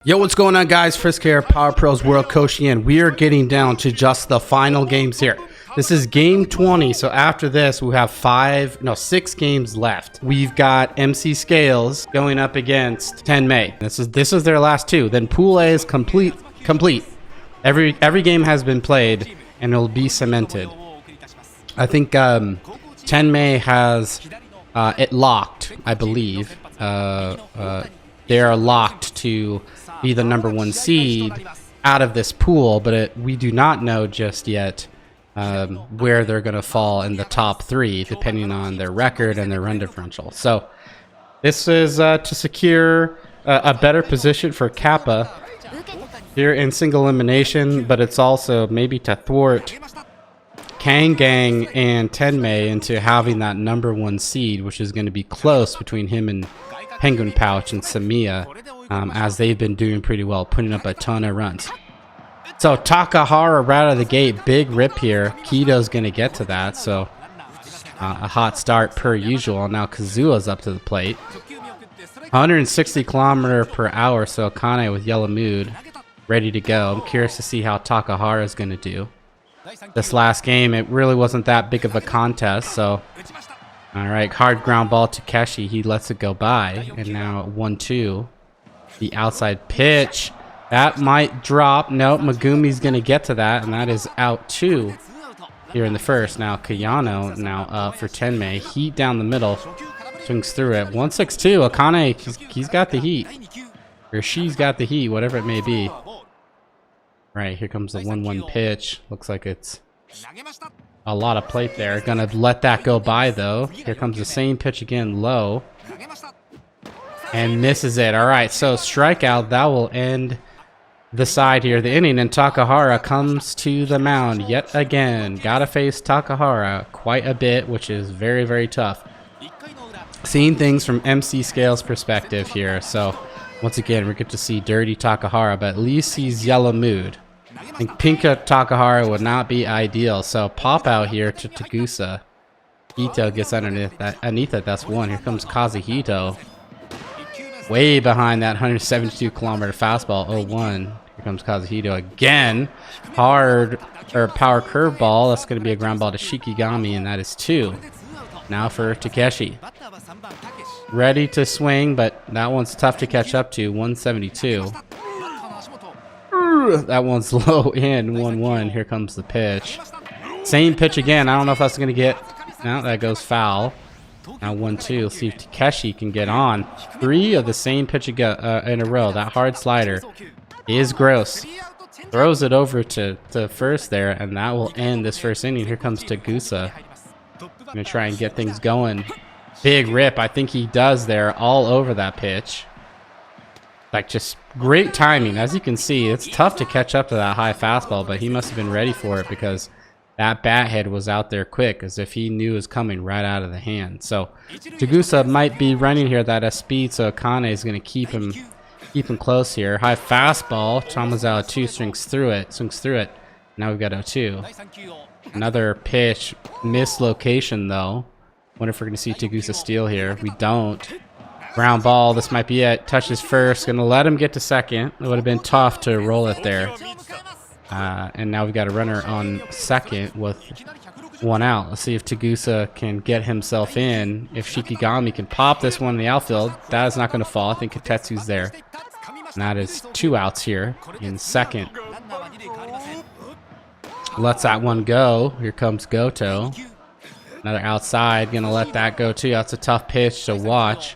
Yo, what's going on, guys? Frisk here, Power Pros World Koshien. We are getting down to just the final games here. This is game 20, so after this we have 6 games left. We've got MC Scales going up against Tenmei. This is their last two. Then Pool A is complete. Every game has been played and it'll be cemented. I think Tenmei has it locked, I believe. They are locked to be the #1 seed out of this pool, but we do not know just yet where they're going to fall in the top 3, depending on their record and their run differential. So this is to secure a better position for Kappa here in single elimination, but it's also maybe to thwart Kang Gang and Tenmei into having that #1 seed, which is going to be close between him and Penguin Pouch and Samiya, as they've been doing pretty well, putting up a ton of runs. So Takahara right out of the gate, big rip here. Kito's going to get to that, so a hot start per usual. Now Kazua's up to the plate. 160 km/h, so Akane with yellow mood, ready to go. I'm curious to see how Takahara's going to do. This last game, it really wasn't that big of a contest, so... Alright, hard ground ball to Keshi. He lets it go by. And now 1-2. The outside pitch. That might drop. Nope, Megumi's going to get to that. And that is out 2 here in the first. Now Kayano now up for Tenmei. Heat down the middle. Swings through it. 1-6-2. Akane, he's got the heat. Or she's got the heat, whatever it may be. Right, here comes the 1-1 pitch. Looks like it's a lot of plate there. Gonna let that go by though. Here comes the same pitch again, low. And misses it. Alright, so strikeout. That will end the side here, the inning. And Takahara comes to the mound yet again. Gotta face Takahara quite a bit, which is very, very tough. Seeing things from MC Scales' perspective here. So once again, we get to see dirty Takahara, but at least he's yellow mood. I think Pinka Takahara would not be ideal, so pop out here to Tagusa. Hito gets underneath that. That's 1. Here comes Kazuhito. Way behind that 172 km fastball. 0-1. Here comes Kazuhito again. Hard or power curveball. That's going to be a ground ball to Shikigami, and that is 2. Now for Takeshi. Ready to swing, but that one's tough to catch up to. 172. That one's low in. 1-1. Here comes the pitch. Same pitch again. I don't know if that's going to get... No, that goes foul. Now 1-2. Let's see if Takeshi can get on. 3 of the same pitch in a row. That hard slider is gross. Throws it over to first there, and that will end this first inning. Here comes Tagusa. Going to try and get things going. Big rip. I think he does there, all over that pitch. Like, just great timing. As you can see, it's tough to catch up to that high fastball, but he must have been ready for it because that bat head was out there quick, as if he knew it was coming right out of the hand. So Tagusa might be running here at that speed, so Akane is going to keep him close here. High fastball. Tamazawa 2 swings through it. Now we've got 0-2. Another pitch, mislocation though. Wonder if we're going to see Tagusa steal here. We don't. Ground ball. This might be it. Touches first. Going to let him get to second. It would have been tough to roll it there. And now we've got a runner on second with 1 out. Let's see if Tagusa can get himself in. If Shikigami can pop this one in the outfield, that is not going to fall. I think Katetsu's there. And that is 2 outs here in second. Lets that one go. Here comes Goto. Another outside. Gonna let that go too. That's a tough pitch to watch.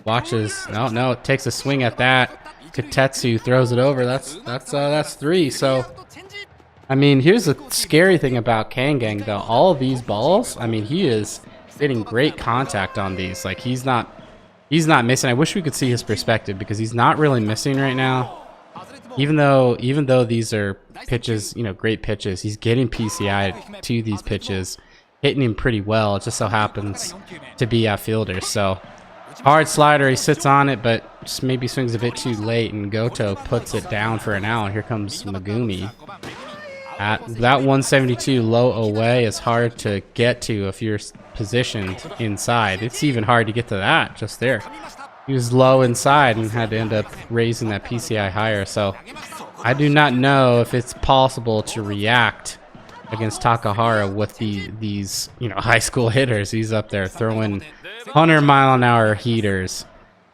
Watches. No, it takes a swing at that. Katetsu throws it over. That's 3. So, I mean, here's the scary thing about Kangang though. All of these balls, I mean, he is getting great contact on these. Like, he's not missing. I wish we could see his perspective because he's not really missing right now. Even though these are pitches, you know, great pitches, he's getting PCI to these pitches, hitting him pretty well. It just so happens to be a fielder. So hard slider, he sits on it, but just maybe swings a bit too late, and Goto puts it down for an out. Here comes Megumi. That 172 low away is hard to get to if you're positioned inside. It's even hard to get to that just there. he was low inside and had to end up raising that PCI higher. So I do not know if it's possible to react against Takahara with these high school hitters. He's up there throwing 100-mile-an-hour heaters,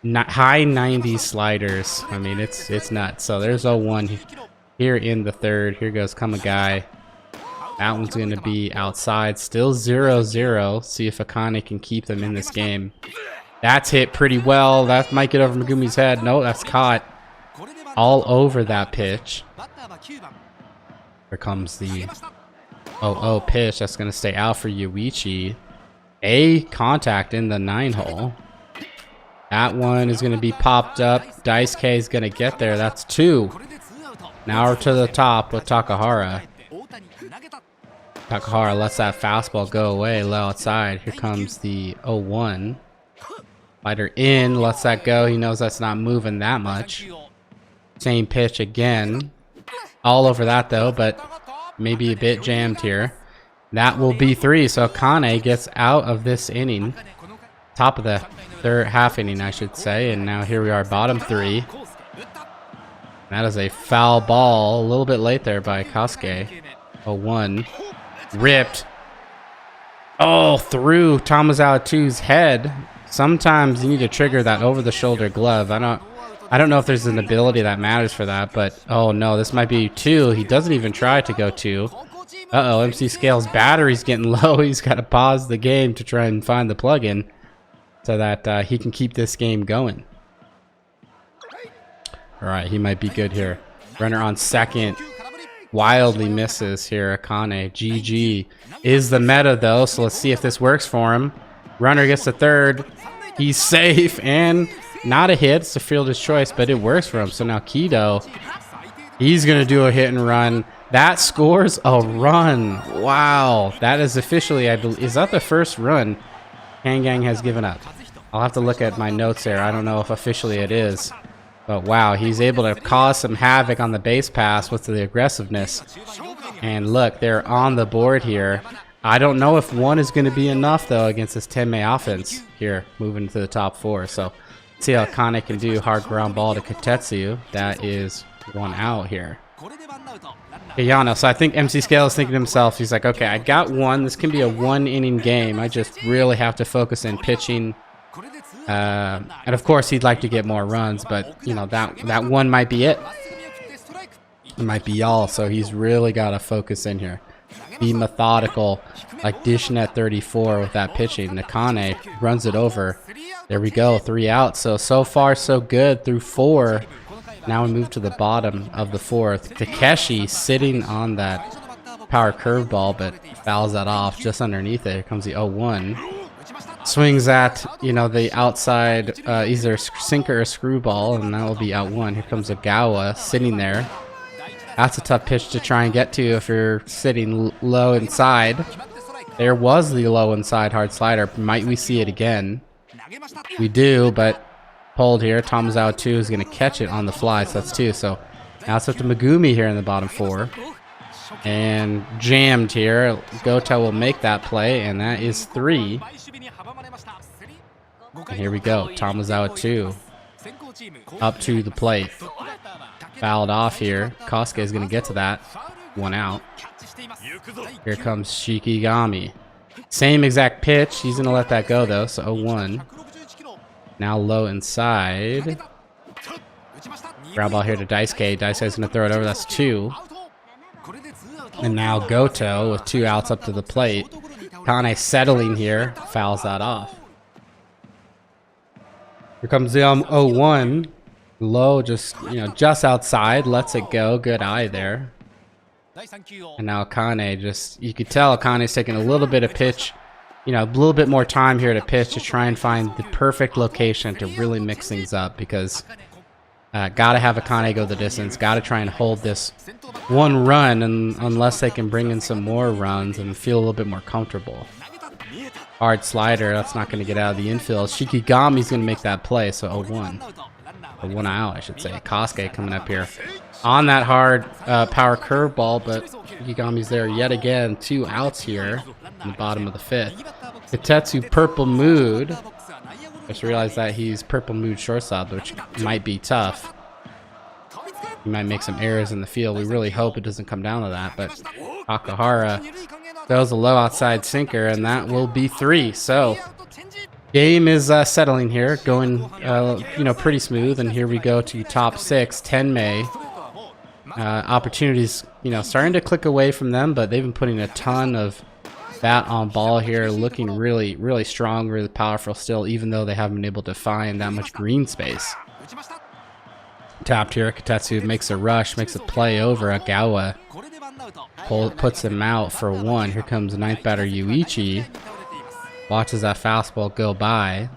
high 90s sliders. I mean, it's nuts. So there's 0-1 here in the third. Here goes Kamagai. That one's going to be outside. Still 0-0. See if Akane can keep them in this game. That's hit pretty well. That might get over Megumi's head. No, that's caught all over that pitch. Here comes the 0-0 pitch. That's going to stay out for Yuichi. A contact in the 9-hole. That one is going to be popped up. Dice K is going to get there. That's 2. Now we're to the top with Takahara. Takahara lets that fastball go away low outside. Here comes the 0-1. Slider in, lets that go. He knows that's not moving that much. Same pitch again. All over that though, but maybe a bit jammed here. That will be 3, so Akane gets out of this inning. Top of the third half inning, I should say. And now here we are, bottom 3. That is a foul ball. A little bit late there by Kasuke. 0-1. Ripped. Oh, through Tamazawa-2's head. Sometimes you need to trigger that over-the-shoulder glove. I don't know if there's an ability that matters for that, but oh no, this might be 2. He doesn't even try to go 2. Uh-oh, MC Scale's battery's getting low. He's got to pause the game to try and find the plug-in so that he can keep this game going. All right, he might be good here. Runner on second. Wildly misses here, Akane. GG is the meta, though, so let's see if this works for him. Runner gets the third. He's safe, and not a hit. It's a fielder's choice, but it works for him. So now Kido, he's going to do a hit and run. That scores a run. Wow. That is officially, I believe, is that the first run Hangang has given up? I'll have to look at my notes there. I don't know if officially it is. But wow, he's able to cause some havoc on the base pass with the aggressiveness. And look, they're on the board here. I don't know if 1 is going to be enough, though, against this Tenmei offense here, moving to the top 4. So let's see how Akane can do. Hard ground ball to Katetsu. That is 1 out here. Okay, Yano, so I think MC Scale is thinking to himself, he's like, okay, I got 1. This can be a 1-inning game. I just really have to focus in pitching. And of course, he'd like to get more runs, but that 1 might be it. It might be all. So he's really got to focus in here. Be methodical, like dishing at 34 with that pitching. Nakane runs it over. There we go, 3 outs. So far, so good through 4. Now we move to the bottom of the 4th. Takeshi sitting on that power curveball, but fouls that off just underneath it. Here comes the 0-1. Swings at, the outside, either sinker or screwball, and that will be out 1. Here comes Ogawa sitting there. That's a tough pitch to try and get to if you're sitting low inside. There was the low inside hard slider. Might we see it again? We do, but pulled here. Tamazawa-2 is going to catch it on the fly, so that's 2. So now it's up to Megumi here in the bottom 4. And jammed here. Goto will make that play, and that is 3. And here we go. Tamazawa-2 up to the plate. Fouled off here. Kosuke is going to get to that. 1 out. Here comes Shikigami. Same exact pitch. He's going to let that go, though. So 0-1. Now low inside. Ground ball here to Daisuke. Daisuke is going to throw it over. That's 2. And now Goto with 2 outs up to the plate. Kane settling here. Fouls that off. Here comes the 0-1. Low just outside. Lets it go. Good eye there. And now Akane you could tell Akane's taking a little bit of pitch. A little bit more time here to pitch to try and find the perfect location to really mix things up, because gotta have Akane go the distance. Gotta try and hold this 1 run, and unless they can bring in some more runs and feel a little bit more comfortable. Hard slider, that's not going to get out of the infield. Shikigami's going to make that play, so 0-1. Or 1 out, I should say. Kosuke coming up here on that hard power curveball, but Shikigami's there yet again. 2 outs here in the bottom of the 5th. Katetsu purple mood. Just realized that he's purple mood shortstop, which might be tough. He might make some errors in the field. We really hope it doesn't come down to that, but Takahara throws a low outside sinker, and that will be 3. So game is settling here, going pretty smooth, and here we go to top 6. Tenmei opportunities starting to click away from them, but they've been putting a ton of bat on ball here, looking really strong, really powerful still, even though they haven't been able to find that much green space. Tapped here, Kitetsu makes a rush, makes a play over Agawa, puts him out for 1. Here comes 9th batter Yuichi, watches that fastball go by.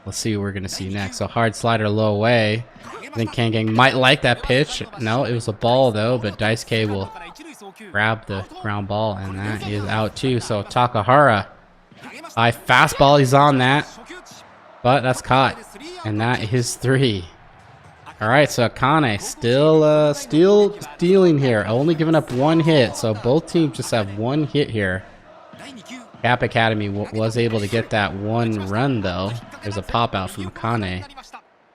Let's see what we're gonna see next. So hard slider low away. I think Kangang might like that pitch. No, it was a ball though, but Daisuke will grab the ground ball, and that is out too. So Takahara, high fastball, he's on that, but that's caught, and that is 3. All right, so Akane still dealing here, only giving up 1 hit. So both teams just have 1 hit here. Cap Academy was able to get that 1 run though. There's a pop out from Akane.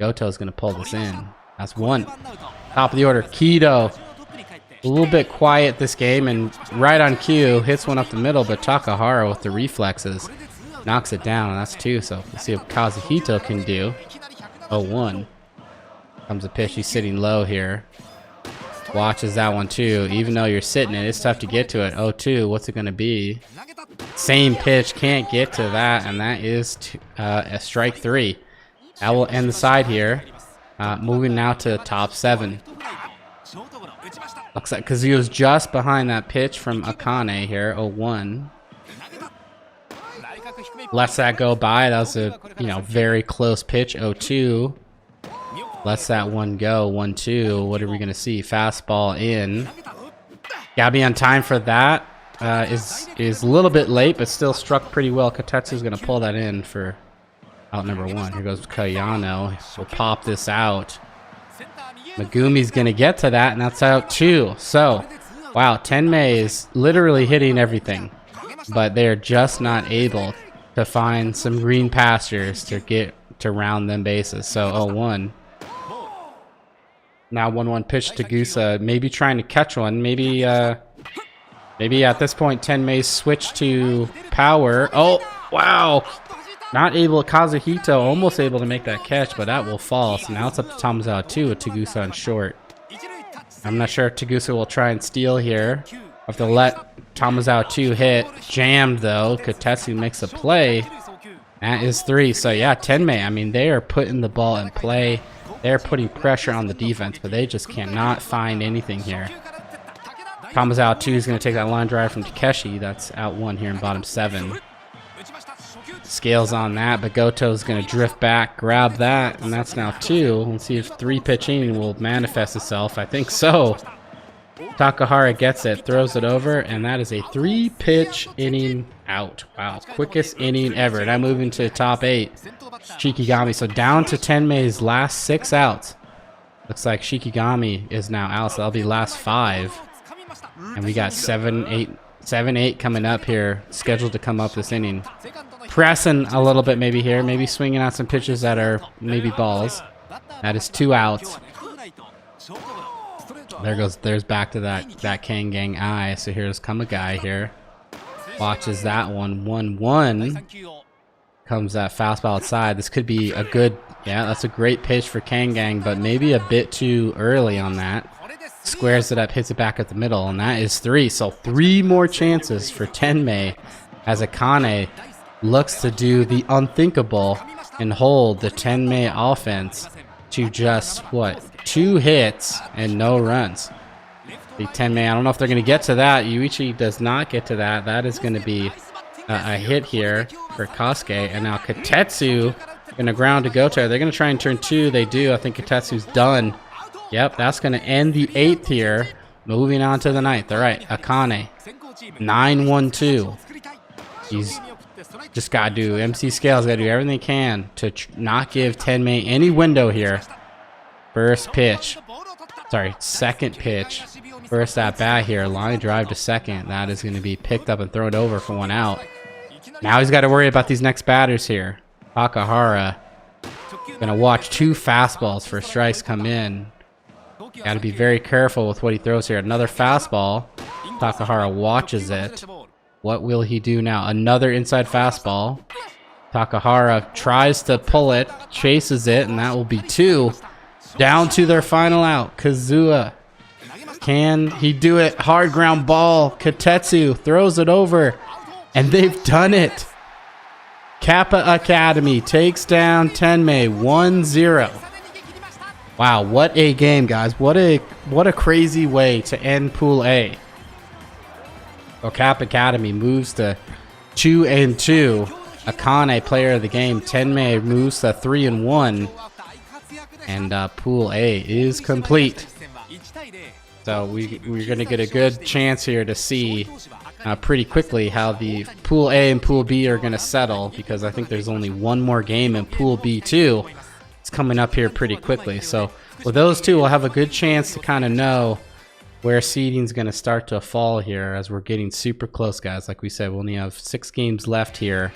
Goto's gonna pull this in. That's 1. Top of the order, Kido. A little bit quiet this game, and right on cue, hits one up the middle, but Takahara with the reflexes knocks it down, and that's 2. So let's see what Kazuhito can do. 0-1. Comes a pitch, he's sitting low here. Watches that one too. Even though you're sitting it, it's tough to get to it. 0-2, what's it gonna be? Same pitch, can't get to that, and that is a strike 3. That will end the side here. Moving now to top 7. Looks like because he was just behind that pitch from Akane here. 0-1. Lets that go by. That was a very close pitch. 0-2. Lets that one go. 1-2. What are we gonna see? Fastball in. Gotta be on time for that. Is a little bit late, but still struck pretty well. Katetsu's gonna pull that in for out number 1. Here goes Kayano. We'll pop this out. Megumi's gonna get to that, and that's out 2. So, wow, Tenmei is literally hitting everything, but they're just not able to find some green pastures to get to round them bases. So 0-1. Now 1-1 pitch to Gusa, maybe trying to catch one. Maybe at this point Tenmei switch to power. Oh, wow. Not able, Kazuhito almost able to make that catch, but that will fall. So now it's up to Tamazawa 2 with Tagusa on short. I'm not sure if Tagusa will try and steal here. Have to let Tamazawa 2 hit. Jammed though. Katetsu makes a play. That is 3. So yeah, Tenmei, I mean, they are putting the ball in play. They're putting pressure on the defense, but they just cannot find anything here. Tamazawa 2 is going to take that line drive from Takeshi. That's out 1 here in bottom 7. Scales on that, but Goto's going to drift back, grab that, and that's now 2. Let's see if 3 pitching will manifest itself. I think so. Takahara gets it, throws it over, and that is a 3-pitch inning out. Wow, quickest inning ever. Now moving to top 8. Shikigami, so down to Tenmei's last 6 outs. Looks like Shikigami is now out, so that'll be last 5. And we got 7-8 coming up here, scheduled to come up this inning. Pressing a little bit maybe here, maybe swinging out some pitches that are maybe balls. That is 2 outs. There's back to that Kangang eye. So here's Kamagai here. Watches that one. 1-1. Comes that fastball outside. This could be a good, yeah, that's a great pitch for Kangang, but maybe a bit too early on that. Squares it up, hits it back at the middle, and that is 3. So 3 more chances for Tenmei as Akane looks to do the unthinkable and hold the Tenmei offense to just, what, 2 hits and no runs. The Tenmei, I don't know if they're going to get to that. Yuichi does not get to that. That is going to be a hit here for Kosuke. And now Katetsu going to ground to Goto. They're going to try and turn 2. They do. I think Katetsu's done. Yep, that's going to end the 8th here. Moving on to the 9th. All right, Akane. 9-1-2. He's just got to do, MC Scales got to do everything he can to not give Tenmei any window here. First pitch. Sorry, second pitch. First at bat here. Line drive to second. That is going to be picked up and thrown over for 1 out. Now he's got to worry about these next batters here. Takahara Gonna watch 2 fastballs for strikes come in. Got to be very careful with what he throws here. Another fastball. Takahara watches it. What will he do now? Another inside fastball. Takahara tries to pull it, chases it, and that will be 2. Down to their final out. Kazuya. Can he do it? Hard ground ball. Katetsu throws it over. And they've done it. Kappa Academy takes down Tenmei 1-0. Wow, what a game, guys. What a crazy way to end Pool A. So Kappa Academy moves to 2-2. Akane, player of the game. Tenmei moves to 3-1. And Pool A is complete. So we're going to get a good chance here to see pretty quickly how the Pool A and Pool B are going to settle, because I think there's only one more game in Pool B too. It's coming up here pretty quickly. So with those two, we'll have a good chance to kind of know where seeding is going to start to fall here, as we're getting super close, guys. Like we said, we only have 6 games left here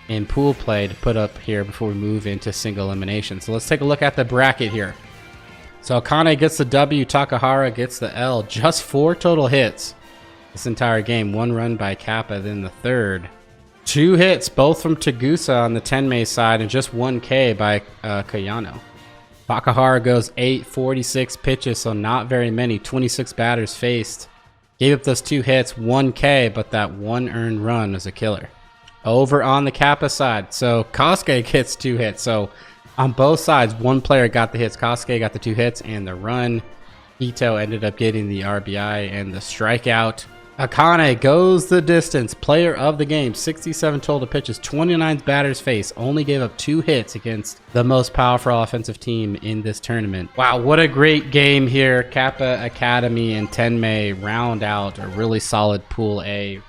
in pool play to put up here before we move into single elimination. So let's take a look at the bracket here. So Akane gets the W, Takahara gets the L. Just 4 total hits this entire game. 1 run by Kappa, then the third. 2 hits, both from Tagusa on the Tenmei side, and just 1 K by Kayano. Takahara goes 846 pitches, so not very many. 26 batters faced. Gave up those 2 hits, 1 K, but that 1 earned run was a killer. Over on the Kappa side, so Kosuke gets 2 hits. So on both sides, 1 player got the hits. Kosuke got the 2 hits and the run. Ito ended up getting the RBI and the strikeout. Akane goes the distance. Player of the game, 67 total pitches, 29 batters faced, only gave up 2 hits against the most powerful offensive team in this tournament. Wow, what a great game here. Kappa Academy and Tenmei round out a really solid Pool A.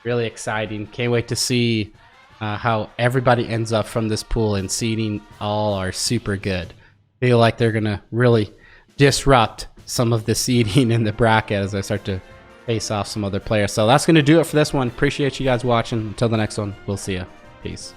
Really exciting. Can't wait to see how everybody ends up from this pool, and seeding all are super good. Feel like they're going to really disrupt some of the seeding in the bracket as I start to face off some other players. So that's going to do it for this one. Appreciate you guys watching. Until the next one, we'll see ya. Peace.